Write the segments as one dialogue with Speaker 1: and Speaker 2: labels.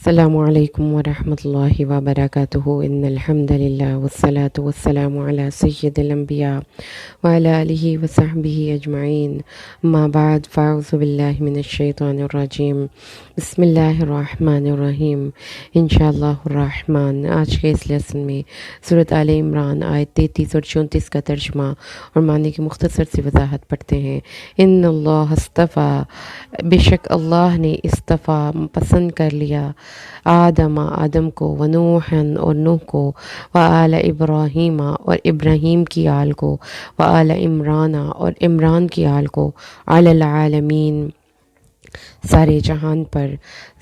Speaker 1: السلام علیکم ورحمۃ اللہ وبرکاتہ ان الحمد للہ والصلاة والسلام علی سید الانبیاء وعلی آلہ وصحبہ اجمعین اما بعد فاعوذ باللہ من الشیطان الرجیم بسم اللہ الرحمن الرحیم انشاءاللہ الرحمن۔ آج کے اس لیسن میں سورۃ آل عمران آیت 33 اور 34 کا ترجمہ اور معنی کی مختصر سی وضاحت پڑھتے ہیں۔ ان اللہ اصطفیٰ، بے شک اللہ نے اصطفیٰ پسند کر لیا آدم کو، ونوحًا اور نوح کو، وآل ابراہیم اور ابراہیم کی آل کو، وآل عمران اور عمران کی آل کو، علی العالمین سارے جہان پر،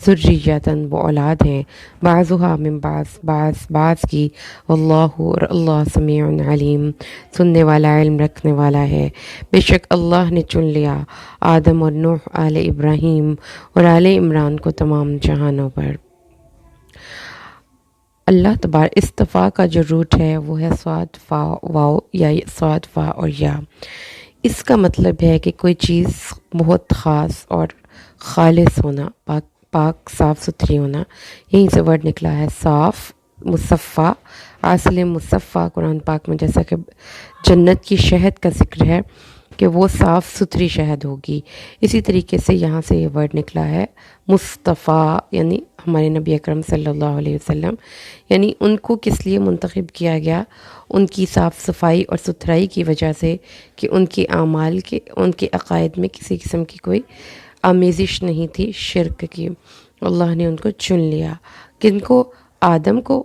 Speaker 1: ذریتاً وہ اولاد ہیں، بعضها من بعض کی، واللہ اور اللہ سمیع علیم سننے والا علم رکھنے والا ہے۔ بے شک اللہ نے چن لیا آدم اور نوح، آل ابراہیم اور آل عمران کو تمام جہانوں پر۔ اللہ تبارک اصطفیٰ کا جو روٹ ہے وہ ہے صاد فا واو یا صاد فا اور یا۔ اس کا مطلب ہے کہ کوئی چیز بہت خاص اور خالص ہونا، پاک صاف ستھری ہونا، یہیں سے ورڈ نکلا ہے صاف مصفہ۔ اصل مصفہ قرآن پاک میں جیسا کہ جنت کی شہد کا ذکر ہے کہ وہ صاف ستھری شہد ہوگی، اسی طریقے سے یہاں سے یہ ورڈ نکلا ہے مصطفیٰ، یعنی ہمارے نبی اکرم صلی اللہ علیہ وسلم، یعنی ان کو کس لیے منتخب کیا گیا؟ ان کی صاف صفائی اور ستھرائی کی وجہ سے کہ ان کے اعمال کے، ان کے عقائد میں کسی قسم کی کوئی آمیزش نہیں تھی شرک کی۔ اللہ نے ان کو چن لیا، کن کو؟ آدم کو،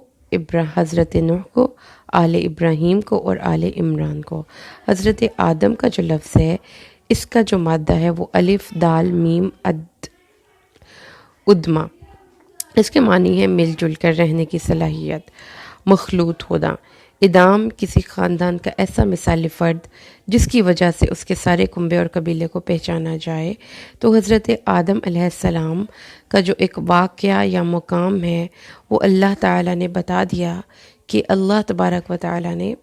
Speaker 1: حضرت نوح کو، آل ابراہیم کو اور آل عمران کو۔ حضرت آدم کا جو لفظ ہے، اس کا جو مادہ ہے وہ الف دال میم ادما، اس کے معنی ہے مل جل کر رہنے کی صلاحیت، مخلوط ہونا، ادام کسی خاندان کا ایسا مثالی فرد جس کی وجہ سے اس کے سارے کنبے اور قبیلے کو پہچانا جائے۔ تو حضرت آدم علیہ السلام کا جو ایک واقعہ یا مقام ہے وہ اللہ تعالیٰ نے بتا دیا کہ اللہ تبارک و تعالیٰ نے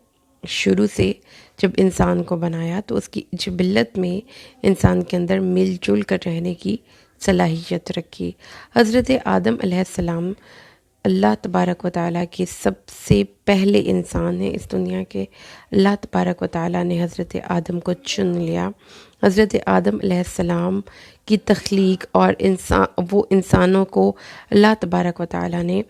Speaker 1: شروع سے جب انسان کو بنایا تو اس کی جبلت میں انسان کے اندر مل جل کر رہنے کی صلاحیت رکھی۔ حضرت آدم علیہ السلام اللہ تبارک و تعالیٰ کے سب سے پہلے انسان ہیں اس دنیا کے۔ اللہ تبارک و تعالیٰ نے حضرت آدم کو چن لیا۔ حضرت آدم علیہ السلام کی تخلیق اور وہ انسانوں کو اللہ تبارک و تعالیٰ نے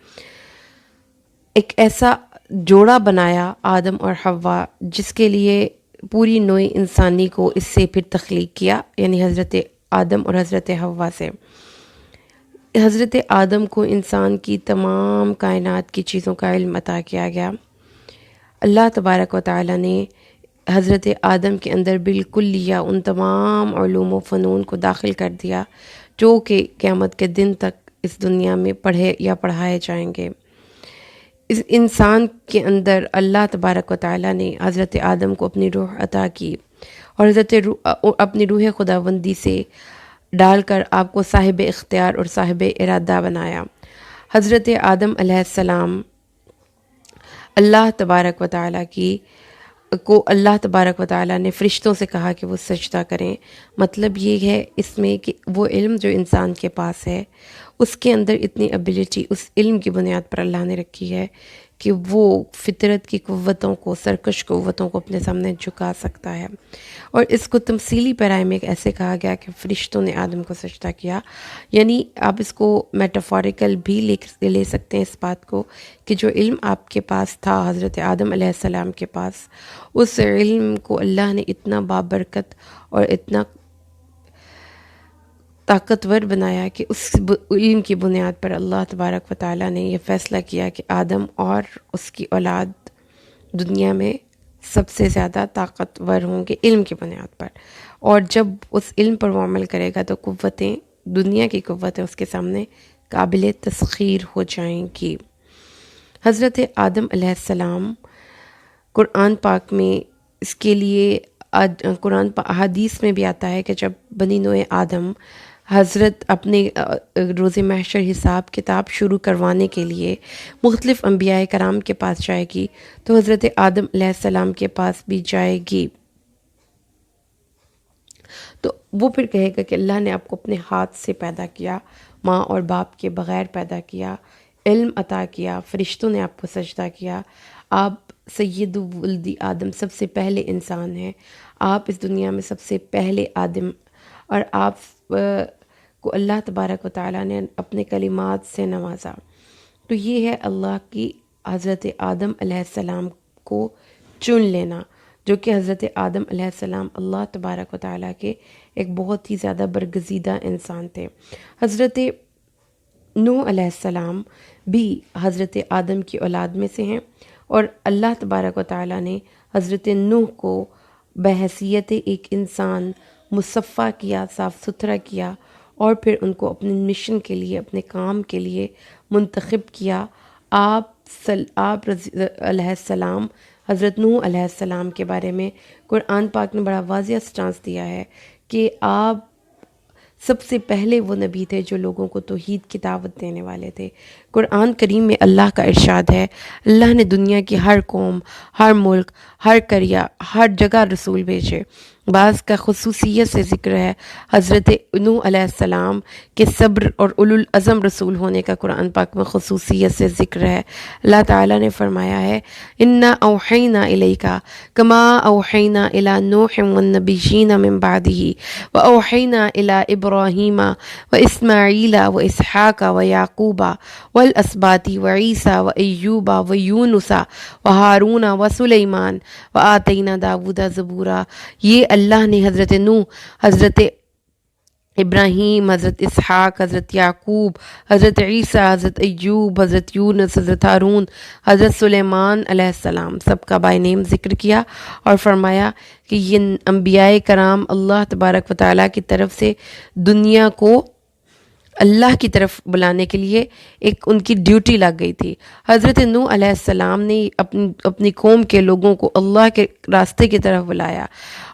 Speaker 1: ایک ایسا جوڑا بنایا، آدم اور حوا، جس کے لیے پوری نوع انسانی کو اس سے پھر تخلیق کیا، یعنی حضرت آدم اور حضرت حوا سے۔ حضرت آدم کو انسان کی تمام کائنات کی چیزوں کا علم عطا کیا گیا۔ اللہ تبارک و تعالیٰ نے حضرت آدم کے اندر بالکلیہ ان تمام علوم و فنون کو داخل کر دیا جو کہ قیامت کے دن تک اس دنیا میں پڑھے یا پڑھائے جائیں گے۔ اس انسان کے اندر اللہ تبارک و تعالیٰ نے حضرت آدم کو اپنی روح عطا کی اور اپنی روح خداوندی سے ڈال کر آپ کو صاحب اختیار اور صاحب ارادہ بنایا۔ حضرت آدم علیہ السلام اللہ تبارک و تعالیٰ نے فرشتوں سے کہا کہ وہ سجدہ کریں۔ مطلب یہ ہے اس میں کہ وہ علم جو انسان کے پاس ہے اس کے اندر اتنی ایبیلٹی اس علم کی بنیاد پر اللہ نے رکھی ہے کہ وہ فطرت کی قوتوں کو، سرکش قوتوں کو اپنے سامنے جھکا سکتا ہے۔ اور اس کو تمثیلی پیرائے میں ایسے کہا گیا کہ فرشتوں نے آدم کو سجدہ کیا، یعنی آپ اس کو میٹافوریکل بھی لے سکتے ہیں اس بات کو کہ جو علم آپ کے پاس تھا حضرت آدم علیہ السلام کے پاس، اس علم کو اللہ نے اتنا بابرکت اور اتنا طاقتور بنایا کہ اس علم کی بنیاد پر اللہ تبارک و تعالیٰ نے یہ فیصلہ کیا کہ آدم اور اس کی اولاد دنیا میں سب سے زیادہ طاقتور ہوں گے علم کی بنیاد پر، اور جب اس علم پر وہ عمل کرے گا تو قوتیں، دنیا کی قوتیں اس کے سامنے قابل تسخیر ہو جائیں گی۔ حضرت آدم علیہ السلام قرآن پاک میں اس کے لیے احادیث میں بھی آتا ہے کہ جب بنی نوع آدم حضرت اپنے روز محشر حساب کتاب شروع کروانے کے لیے مختلف انبیاء کرام کے پاس جائے گی تو حضرت آدم علیہ السلام کے پاس بھی جائے گی، تو وہ پھر کہے گا کہ اللہ نے آپ کو اپنے ہاتھ سے پیدا کیا ماں اور باپ کے بغیر پیدا کیا، علم عطا کیا، فرشتوں نے آپ کو سجدہ کیا، آپ سید ولدی آدم سب سے پہلے انسان ہیں، آپ اس دنیا میں سب سے پہلے آدم، اور آپ کو اللہ تبارک و تعالیٰ نے اپنے کلمات سے نوازا۔ تو یہ ہے اللہ کی حضرت آدم علیہ السلام کو چن لینا، جو کہ حضرت آدم علیہ السلام اللہ تبارک و تعالیٰ کے ایک بہت ہی زیادہ برگزیدہ انسان تھے۔ حضرت نوح علیہ السلام بھی حضرت آدم کی اولاد میں سے ہیں، اور اللہ تبارک و تعالیٰ نے حضرت نوح کو بحیثیت ایک انسان مصفہ کیا، صاف ستھرا کیا، اور پھر ان کو اپنے مشن کے لیے، اپنے کام کے لیے منتخب کیا۔ آپ علیہ السلام، حضرت نوح علیہ السلام کے بارے میں قرآن پاک نے بڑا واضح سٹانس دیا ہے کہ آپ سب سے پہلے وہ نبی تھے جو لوگوں کو توحید کی دعوت دینے والے تھے۔ قرآن کریم میں اللہ کا ارشاد ہے، اللہ نے دنیا کی ہر قوم، ہر ملک، ہر قریہ، ہر جگہ رسول بھیجے۔ بعض کا خصوصیت سے ذکر ہے، حضرت نوح علیہ السلام کے صبر اور اولو العزم رسول ہونے کا قرآن پاک میں خصوصیت سے ذکر ہے۔ اللہ تعالیٰ نے فرمایا ہے، اِنَّا أَوْحَيْنَا إِلَيْكَ كَمَا أَوْحَيْنَا إِلَىٰ نُوحٍ وَالنَّبِيِّينَ مِن بَعْدِهِ وَأَوْحَيْنَا إِلَىٰ إِبْرَاهِيمَ وَإِسْمَاعِيلَ وَإِسْحَاقَ وَيَعْقُوبَ وَالْأَسْبَاطِ وَعِيسَىٰ وَأَيُّوبَ وَيُونُسَ وَهَارُونَ وَسُلَيْمَانَ وَآتَيْنَا دَاوُودَ زَبُورًا۔ یہ اللہ نے حضرت نوح، حضرت ابراہیم، حضرت اسحاق، حضرت یعقوب، حضرت عیسیٰ، حضرت ایوب، حضرت یونس، حضرت ہارون، حضرت سلیمان علیہ السلام سب کا بائی نیم ذکر کیا، اور فرمایا کہ یہ انبیاء کرام اللہ تبارک و تعالیٰ کی طرف سے دنیا کو اللہ کی طرف بلانے کے لیے ایک ان کی ڈیوٹی لگ گئی تھی۔ حضرت نوح علیہ السلام نے اپنی قوم کے لوگوں کو اللہ کے راستے کی طرف بلایا،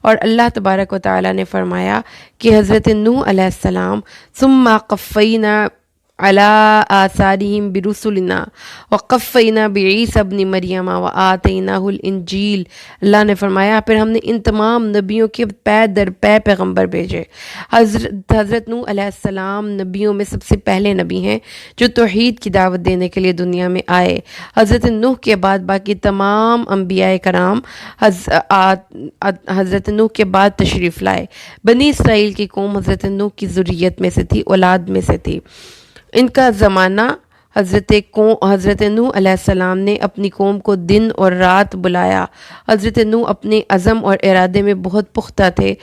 Speaker 1: اور اللہ تبارک و تعالیٰ نے فرمایا کہ حضرت نوح علیہ السلام ثم قفینا علی آثارہم برسلنا وقفینا بعیسی ابن مریم وآتیناہ الانجیل۔ اللہ نے فرمایا پھر ہم نے ان تمام نبیوں کے پے در پے پیغمبر بھیجے۔ حضرت نوح علیہ السلام نبیوں میں سب سے پہلے نبی ہیں جو توحید کی دعوت دینے کے لیے دنیا میں آئے۔ حضرت نوح کے بعد باقی تمام انبیاء کرام حضرت نوح کے بعد تشریف لائے۔ بنی اسرائیل کی قوم حضرت نوح کی ذریت میں سے تھی، اولاد میں سے تھی۔ ان کا زمانہ حضرت نوح علیہ السلام نے اپنی قوم کو دن اور رات بلایا۔ حضرت نوح اپنے عزم اور ارادے میں بہت پختہ تھے۔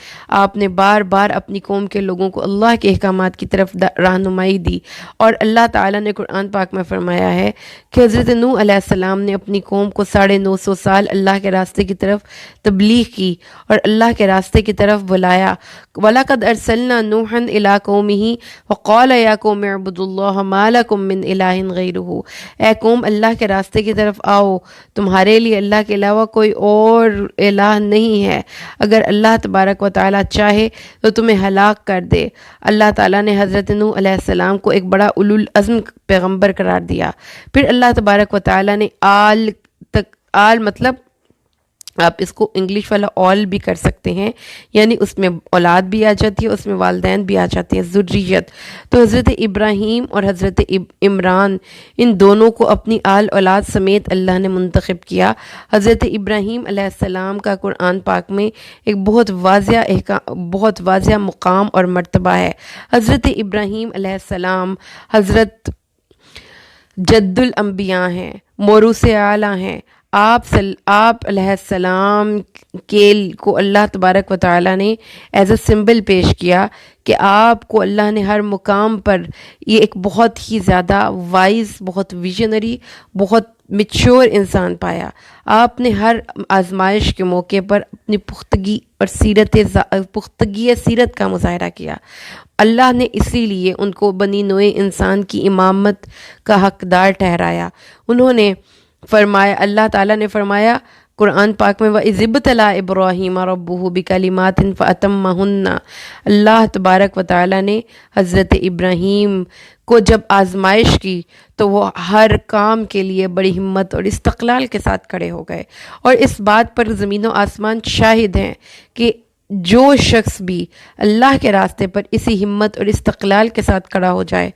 Speaker 1: آپ نے بار بار اپنی قوم کے لوگوں کو اللہ کے احکامات کی طرف رہنمائی دی، اور اللہ تعالیٰ نے قرآن پاک میں فرمایا ہے کہ حضرت نوح علیہ السلام نے اپنی قوم کو 950 سال اللہ کے راستے کی طرف تبلیغ کی اور اللہ کے راستے کی طرف بلایا۔ وَلَقَدْ أَرْسَلْنَا نُوحًا إِلَىٰ قَوْمِهِ وَقَالَ يَا قَوْمِ اعْبُدُوا اللَّهَ مَا لَكُم مِّنْ إِلَٰهٍ غَيْرُهُ۔ اے قوم، اللہ کے راستے کی طرف آؤ، تمہارے لیے اللہ کے علاوہ کوئی اور الہ نہیں ہے۔ اگر اللہ تبارک و تعالیٰ چاہے تو تمہیں ہلاک کر دے۔ اللہ تعالیٰ نے حضرت نوح علیہ السلام کو ایک بڑا اولو العزم پیغمبر قرار دیا۔ پھر اللہ تبارک و تعالیٰ نے آل مطلب آپ اس کو انگلش والا آل بھی کر سکتے ہیں، یعنی اس میں اولاد بھی آ جاتی ہے، اس میں والدین بھی آ جاتے ہیں، ذریت۔ تو حضرت ابراہیم اور حضرت عمران، ان دونوں کو اپنی آل اولاد سمیت اللہ نے منتخب کیا۔ حضرت ابراہیم علیہ السلام کا قرآن پاک میں ایک بہت واضح مقام اور مرتبہ ہے۔ حضرت ابراہیم علیہ السلام حضرت جد الانبیاء ہیں، موروث اعلیٰ ہیں۔ آپ علیہ السلام کو اللہ تبارک و تعالیٰ نے ایز اے سمبل پیش کیا کہ آپ کو اللہ نے ہر مقام پر یہ ایک بہت ہی زیادہ وائز، بہت ویژنری، بہت میچور انسان پایا۔ آپ نے ہر آزمائش کے موقع پر اپنی پختگی سیرت کا مظاہرہ کیا۔ اللہ نے اسی لیے ان کو بنی نوع انسان کی امامت کا حقدار ٹھہرایا۔ انہوں نے فرمایا، اللہ تعالیٰ نے فرمایا قرآن پاک میں وَإِذِ ابْتَلَىٰ إِبْرَاهِيمَ رَبُّهُ بِكَلِمَاتٍ فَأَتَمَّهُنَّ۔ اللہ تبارک و تعالیٰ نے حضرت ابراہیم کو جب آزمائش کی تو وہ ہر کام کے لیے بڑی ہمت اور استقلال کے ساتھ کھڑے ہو گئے، اور اس بات پر زمین و آسمان شاہد ہیں کہ جو شخص بھی اللہ کے راستے پر اسی ہمت اور استقلال کے ساتھ کھڑا ہو جائے،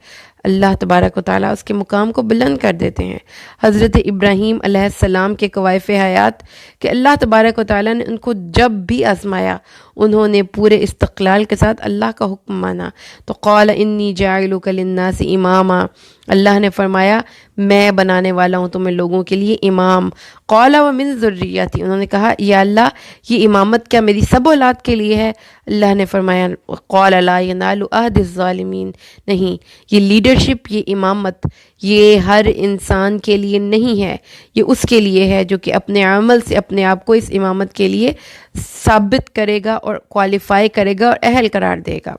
Speaker 1: اللہ تبارک و تعالیٰ اس کے مقام کو بلند کر دیتے ہیں۔ حضرت ابراہیم علیہ السلام کے کوائف حیات کہ اللہ تبارک و تعالیٰ نے ان کو جب بھی آزمایا، انہوں نے پورے استقلال کے ساتھ اللہ کا حکم مانا۔ تو قال انی جاعلک للناس اماما، اللہ نے فرمایا میں بنانے والا ہوں تمہیں لوگوں کے لیے امام۔ قال ومن ذریتی، انہوں نے کہا یا اللہ یہ امامت کیا میری سب اولاد کے لیے ہے؟ اللہ نے فرمایا قال لا ینال عہد الظالمین، نہیں، یہ لیڈرشپ، یہ امامت، یہ ہر انسان کے لیے نہیں ہے، یہ اس کے لیے ہے جو کہ اپنے عمل سے اپنے آپ کو اس امامت کے لیے ثابت کرے گا اور کوالیفائی کرے گا اور اہل قرار دے گا۔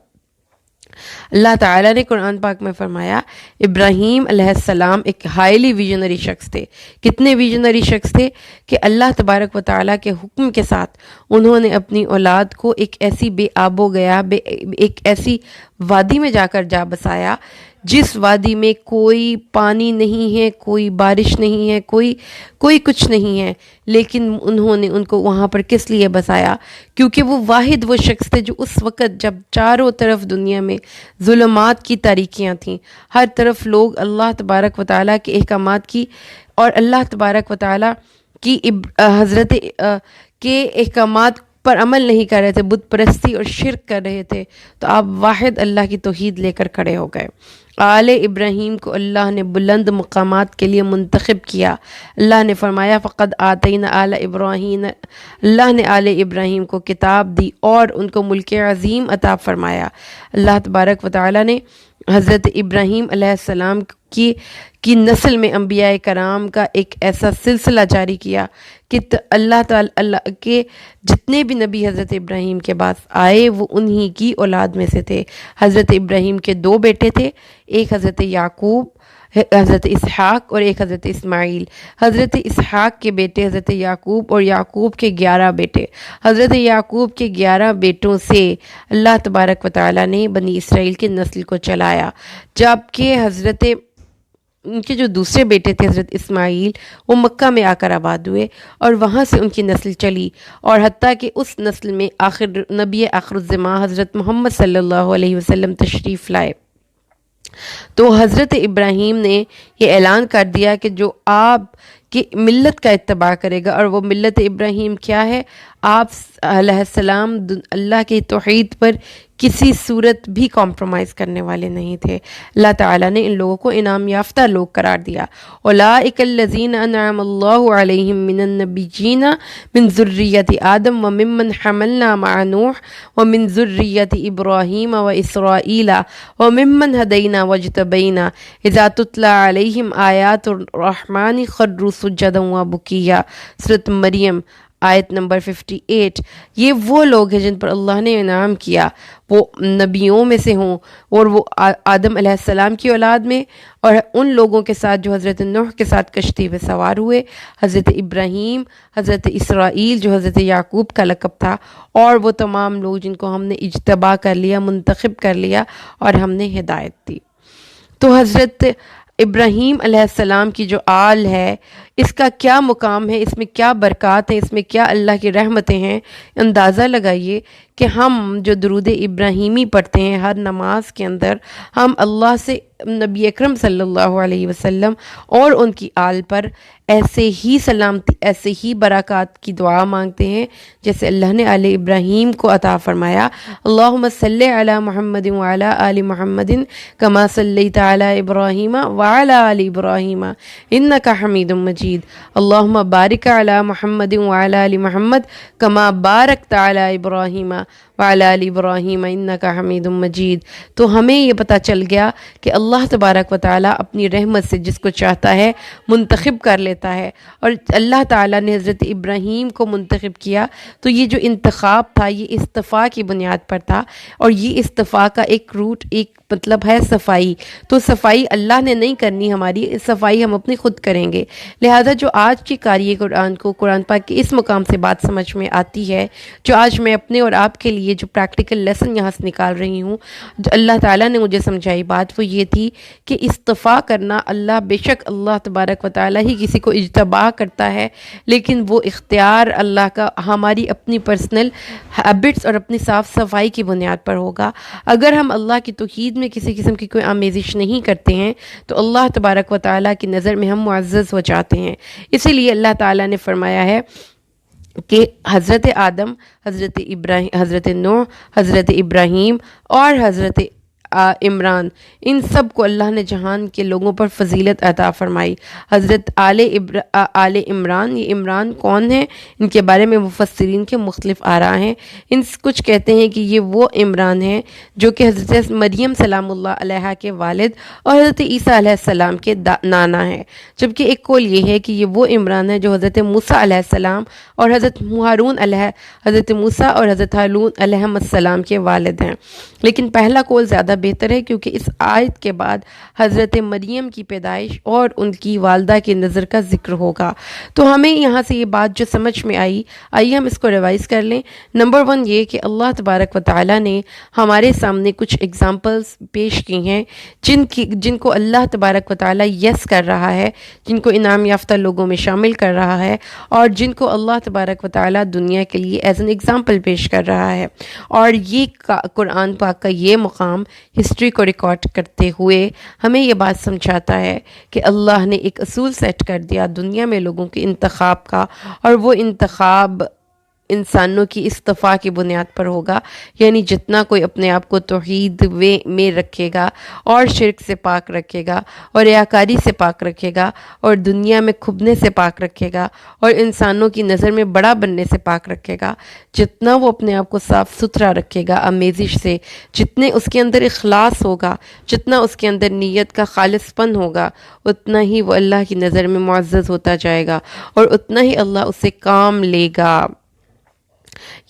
Speaker 1: اللہ تعالیٰ نے قرآن پاک میں فرمایا ابراہیم علیہ السلام ایک ہائیلی ویژنری شخص تھے۔ کتنے ویژنری شخص تھے کہ اللہ تبارک و تعالیٰ کے حکم کے ساتھ انہوں نے اپنی اولاد کو ایک ایسی بے آب و گیا ایک ایسی وادی میں جا کر جا بسایا جس وادی میں کوئی پانی نہیں ہے، کوئی بارش نہیں ہے، کوئی کچھ نہیں ہے، لیکن انہوں نے ان کو وہاں پر کس لیے بسایا؟ کیونکہ وہ واحد وہ شخص تھے جو اس وقت جب چاروں طرف دنیا میں ظلمات کی تاریکیاں تھیں، ہر طرف لوگ اللہ تبارک و تعالیٰ کے احکامات کی اور اللہ تبارک و تعالیٰ کی حضرت کے احکامات پر عمل نہیں کر رہے تھے، بت پرستی اور شرک کر رہے تھے، تو آپ واحد اللہ کی توحید لے کر کھڑے ہو گئے۔ آل ابراہیم کو اللہ نے بلند مقامات کے لیے منتخب کیا۔ اللہ نے فرمایا فقد آتینا آل ابراہیم، اللہ نے آل ابراہیم کو کتاب دی اور ان کو ملک عظیم عطا فرمایا۔ اللہ تبارک و تعالیٰ نے حضرت ابراہیم علیہ السلام کی نسل میں انبیاء کرام کا ایک ایسا سلسلہ جاری کیا کہ اللہ تعالیٰ کے جتنے بھی نبی حضرت ابراہیم کے بعد آئے وہ انہی کی اولاد میں سے تھے۔ حضرت ابراہیم کے 2 بیٹے تھے، ایک حضرت یعقوب، حضرت اسحاق اور ایک حضرت اسماعیل۔ حضرت اسحاق کے بیٹے حضرت یعقوب اور یعقوب کے 11 بیٹے۔ حضرت یعقوب کے 11 بیٹوں سے اللہ تبارک و تعالیٰ نے بنی اسرائیل کی نسل کو چلایا، جبکہ ان کے جو دوسرے بیٹے تھے حضرت اسماعیل وہ مکہ میں آ کر آباد ہوئے اور وہاں سے ان کی نسل چلی، اور حتیٰ کہ اس نسل میں نبی آخر الزمان حضرت محمد صلی اللہ علیہ وسلم تشریف لائے۔ تو حضرت ابراہیم نے یہ اعلان کر دیا کہ جو آپ کی ملت کا اتباع کرے گا، اور وہ ملت ابراہیم کیا ہے؟ آپ علیہ السلام اللہ کی توحید پر کسی صورت بھی کمپرومائز کرنے والے نہیں تھے۔ اللہ تعالیٰ نے ان لوگوں کو انعام یافتہ لوگ قرار دیا۔ اولئک الذین انعم اللہ علیہم من النبیین من ذریۃ آدم وممن حملنا مع نوح ومن ذریۃ ابراہیم واسرائیل وممن ہدینا واجتبینا اذا تتلی علیہم آیات الرحمن خروا سجدا وبکیا۔ سورۃ مریم آیت نمبر 58۔ یہ وہ لوگ ہیں جن پر اللہ نے انعام کیا، وہ نبیوں میں سے ہوں اور وہ آدم علیہ السلام کی اولاد میں، اور ان لوگوں کے ساتھ جو حضرت نوح کے ساتھ کشتی پہ سوار ہوئے، حضرت ابراہیم، حضرت اسرائیل جو حضرت یعقوب کا لقب تھا، اور وہ تمام لوگ جن کو ہم نے اجتبا کر لیا، منتخب کر لیا اور ہم نے ہدایت دی۔ تو حضرت ابراہیم علیہ السلام کی جو آل ہے اس کا کیا مقام ہے، اس میں کیا برکات ہیں، اس میں کیا اللہ کی رحمتیں ہیں۔ اندازہ لگائیے کہ ہم جو درود ابراہیمی پڑھتے ہیں ہر نماز کے اندر، ہم اللہ سے نبی اکرم صلی اللہ علیہ وسلم اور ان کی آل پر ایسے ہی سلامتی، ایسے ہی برکات کی دعا مانگتے ہیں جیسے اللہ نے آل ابراہیم کو عطا فرمایا۔ اللہم صلی علی محمد وعلی آل محمد کما صلیت علی ابراہیم وعلی آل ابراہیم انک حمید مجید۔ اللہم بارک علی محمد وعلی آل محمد کما بارکت علی ابراہیم وعلی آل ابراہیم انک حمید مجید۔ تو ہمیں یہ پتہ چل گیا کہ اللہ تبارک و تعالیٰ اپنی رحمت سے جس کو چاہتا ہے منتخب کر لیتا ہے، اور اللہ تعالیٰ نے حضرت ابراہیم کو منتخب کیا۔ تو یہ جو انتخاب تھا یہ استفاء کی بنیاد پر تھا، اور یہ استفاء کا ایک روٹ، ایک مطلب ہے صفائی۔ تو صفائی اللہ نے نہیں کرنی، ہماری صفائی ہم اپنی خود کریں گے۔ لہذا جو آج کی قاری قرآن کو قرآن پاک کے اس مقام سے بات سمجھ میں آتی ہے، جو آج میں اپنے اور آپ آپ کے لیے جو پریکٹیکل لیسن یہاں سے نکال رہی ہوں، جو اللہ تعالیٰ نے مجھے سمجھائی بات، وہ یہ تھی کہ اصطفیٰ کرنا، بے شک اللہ تبارک و تعالیٰ ہی کسی کو اجتبا کرتا ہے، لیکن وہ اختیار اللہ کا ہماری اپنی پرسنل ہیبٹس اور اپنی صاف صفائی کی بنیاد پر ہوگا۔ اگر ہم اللہ کی توحید میں کسی قسم کی کوئی آمیزش نہیں کرتے ہیں تو اللہ تبارک و تعالیٰ کی نظر میں ہم معزز ہو جاتے ہیں۔ اسی لیے اللہ تعالیٰ نے فرمایا ہے کہ حضرت آدم، حضرت نوح، حضرت ابراہیم اور حضرت عمران، ان سب کو اللہ نے جہان کے لوگوں پر فضیلت عطا فرمائی۔ حضرت آل عمران، یہ عمران کون ہیں؟ ان کے بارے میں مفسرین کے مختلف آراء ہیں۔ کچھ کہتے ہیں کہ یہ وہ عمران ہیں جو کہ حضرت مریم سلام اللہ علیہا کے والد اور حضرت عیسیٰ علیہ السلام کے نانا ہیں، جبکہ ایک قول یہ ہے کہ یہ وہ عمران ہے جو حضرت موسیٰ علیہ السلام اور حضرت موسیٰ اور حضرت ہارون علیہ السلام کے والد ہیں۔ لیکن پہلا قول زیادہ بہتر ہے، کیونکہ اس آیت کے بعد حضرت مریم کی پیدائش اور ان کی والدہ کی نظر کا ذکر ہوگا۔ تو ہمیں یہاں سے یہ بات جو سمجھ میں آئیے ہم اس کو ریوائز کر لیں۔ نمبر 1 یہ کہ اللہ تبارک و تعالیٰ نے ہمارے سامنے کچھ ایگزامپلز پیش کی ہیں جن کو اللہ تبارک و تعالیٰ یس کر رہا ہے، جن کو انعام یافتہ لوگوں میں شامل کر رہا ہے، اور جن کو اللہ تبارک و تعالیٰ دنیا کے لیے ایز این ایگزامپل پیش کر رہا ہے۔ اور یہ قرآن پاک کا یہ مقام ہسٹری کو ریکارڈ کرتے ہوئے ہمیں یہ بات سمجھاتا ہے کہ اللہ نے ایک اصول سیٹ کر دیا دنیا میں لوگوں کے انتخاب کا، اور وہ انتخاب انسانوں کی اصطفاء کی بنیاد پر ہوگا، یعنی جتنا کوئی اپنے آپ کو توحید میں رکھے گا اور شرک سے پاک رکھے گا اور ریاکاری سے پاک رکھے گا اور دنیا میں کھبنے سے پاک رکھے گا اور انسانوں کی نظر میں بڑا بننے سے پاک رکھے گا، جتنا وہ اپنے آپ کو صاف ستھرا رکھے گا آمیزش سے، جتنے اس کے اندر اخلاص ہوگا، جتنا اس کے اندر نیت کا خالص پن ہوگا، اتنا ہی وہ اللہ کی نظر میں معزز ہوتا جائے گا اور اتنا ہی اللہ اس سے کام لے گا۔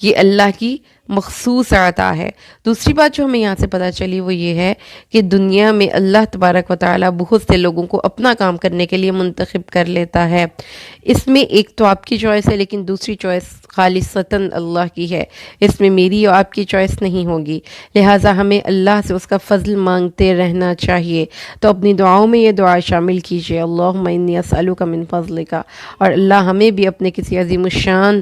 Speaker 1: یہ اللہ کی مخصوص عطا ہے۔ دوسری بات جو ہمیں یہاں سے پتہ چلی وہ یہ ہے کہ دنیا میں اللہ تبارک و تعالیٰ بہت سے لوگوں کو اپنا کام کرنے کے لیے منتخب کر لیتا ہے۔ اس میں ایک تو آپ کی چوائس ہے، لیکن دوسری چوائس خالصتاً اللہ کی ہے، اس میں میری اور آپ کی چوائس نہیں ہوگی، لہٰذا ہمیں اللہ سے اس کا فضل مانگتے رہنا چاہیے۔ تو اپنی دعاؤں میں یہ دعا شامل کیجیے، اللہم انی اسألک من فضلک، اور اللہ ہمیں بھی اپنے کسی عظیم الشان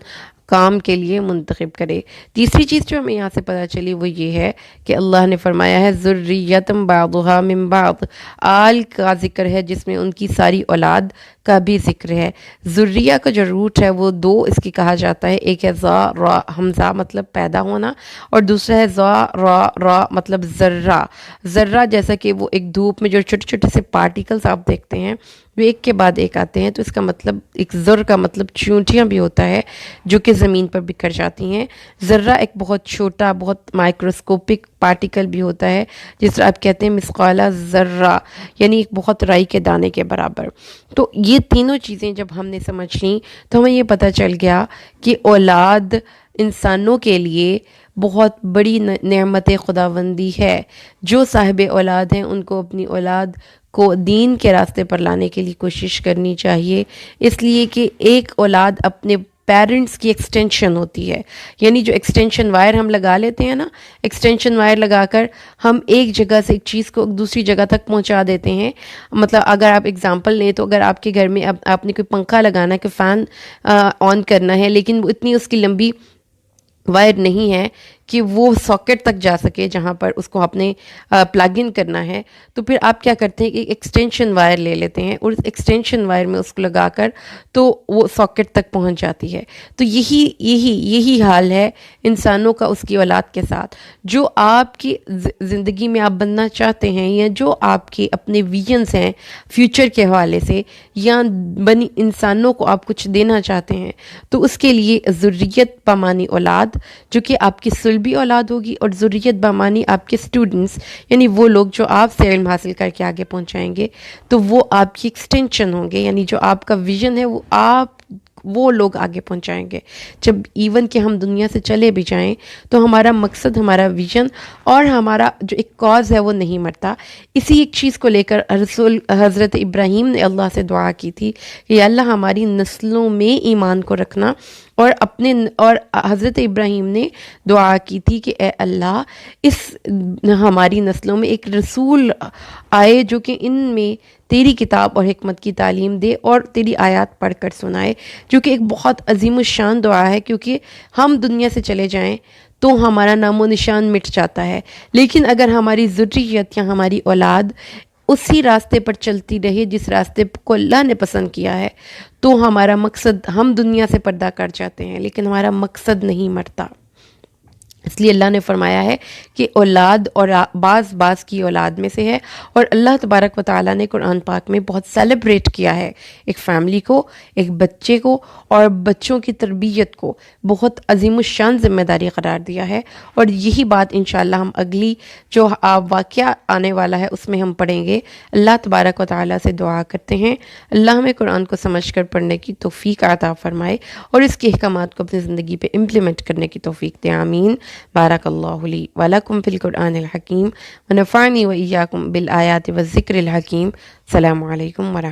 Speaker 1: کام کے لیے منتخب کرے۔ تیسری چیز جو ہمیں یہاں سے پتہ چلی وہ یہ ہے کہ اللہ نے فرمایا ہے ذریۃ بعضھا من بعض، آل کا ذکر ہے جس میں ان کی ساری اولاد کا بھی ذکر ہے۔ ذریہ کا جو روٹ ہے وہ دو اس کی کہا جاتا ہے، ایک ہے ذا را حمزہ مطلب پیدا ہونا، اور دوسرا ہے ذا را را مطلب ذرہ۔ ذرہ جیسا کہ وہ ایک دھوپ میں جو چھوٹے چھوٹے سے پارٹیکلز آپ دیکھتے ہیں وہ ایک کے بعد ایک آتے ہیں، تو اس کا مطلب ایک ذر کا مطلب چونٹیاں بھی ہوتا ہے جو کہ زمین پر بکھر جاتی ہیں۔ ذرہ ایک بہت چھوٹا، بہت مائکروسکوپک پارٹیکل بھی ہوتا ہے، جس طرح آپ کہتے ہیں مثقال ذرہ، یعنی ایک بہت رائی کے دانے کے برابر۔ تو یہ تینوں چیزیں جب ہم نے سمجھ لیں تو ہمیں یہ پتہ چل گیا کہ اولاد انسانوں کے لیے بہت بڑی نعمت خداوندی ہے۔ جو صاحب اولاد ہیں ان کو اپنی اولاد کو دین کے راستے پر لانے کے لیے کوشش کرنی چاہیے، اس لیے کہ ایک اولاد اپنے پیرنٹس کی ایکسٹینشن ہوتی ہے، یعنی جو ایکسٹینشن وائر ہم لگا لیتے ہیں نا، ایکسٹینشن وائر لگا کر ہم ایک جگہ سے ایک چیز کو دوسری جگہ تک پہنچا دیتے ہیں۔ مطلب اگر آپ اگزامپل لیں تو اگر آپ کے گھر میں آپ نے کوئی پنکھا لگانا ہے، کوئی فین آن کرنا ہے، لیکن وہ اتنی اس کی لمبی وائر نہیں ہے کہ وہ ساکٹ تک جا سکے جہاں پر اس کو آپ نے پلگ ان کرنا ہے، تو پھر آپ کیا کرتے ہیں کہ ایک ایکسٹینشن وائر لے لیتے ہیں اور اس ایکسٹینشن وائر میں اس کو لگا کر تو وہ ساکٹ تک پہنچ جاتی ہے۔ تو یہی حال ہے انسانوں کا اس کی اولاد کے ساتھ۔ جو آپ کی زندگی میں آپ بننا چاہتے ہیں یا جو آپ کے اپنے ویژنز ہیں فیوچر کے حوالے سے، یا بنی انسانوں کو آپ کچھ دینا چاہتے ہیں، تو اس کے لیے ذریت بامانی اولاد جو کہ آپ کی بھی اولاد ہوگی، اور ذریت بامانی آپ کے اسٹوڈنٹس، یعنی وہ لوگ جو آپ سے علم حاصل کر کے آگے پہنچائیں گے، تو وہ آپ کی ایکسٹینشن ہوں گے، یعنی جو آپ کا ویژن ہے وہ لوگ آگے پہنچائیں گے۔ جب ایون کہ ہم دنیا سے چلے بھی جائیں تو ہمارا مقصد، ہمارا ویژن اور ہمارا جو ایک کاز ہے وہ نہیں مرتا۔ اسی ایک چیز کو لے کر حضرت ابراہیم نے اللہ سے دعا کی تھی کہ یا اللہ ہماری نسلوں میں ایمان کو رکھنا، اور حضرت ابراہیم نے دعا کی تھی کہ اے اللہ اس ہماری نسلوں میں ایک رسول آئے جو کہ ان میں تیری کتاب اور حکمت کی تعلیم دے اور تیری آیات پڑھ کر سنائے، جو کہ ایک بہت عظیم الشان دعا ہے، کیونکہ ہم دنیا سے چلے جائیں تو ہمارا نام و نشان مٹ جاتا ہے، لیکن اگر ہماری ذریت یا ہماری اولاد اسی راستے پر چلتی رہے جس راستے کو اللہ نے پسند کیا ہے، تو ہمارا مقصد، ہم دنیا سے پردہ کر جاتے ہیں لیکن ہمارا مقصد نہیں مرتا۔ اس لیے اللہ نے فرمایا ہے کہ اولاد اور بعض کی اولاد میں سے ہے، اور اللہ تبارک و تعالیٰ نے قرآن پاک میں بہت سیلیبریٹ کیا ہے ایک فیملی کو، ایک بچے کو، اور بچوں کی تربیت کو بہت عظیم الشان ذمہ داری قرار دیا ہے، اور یہی بات انشاءاللہ ہم اگلی جو واقعہ آنے والا ہے اس میں ہم پڑھیں گے۔ اللہ تبارک و تعالیٰ سے دعا کرتے ہیں اللہ ہمیں قرآن کو سمجھ کر پڑھنے کی توفیق عطا فرمائے اور اس کے احکامات کو اپنی زندگی پہ امپلیمنٹ کرنے کی توفیق دے، آمین۔ بارک اللہ لی ولکم فی القرآن الحکیم ونفعنی و ایاکم بالآیات والذکر الحکیم۔ السلام علیکم ورحمۃ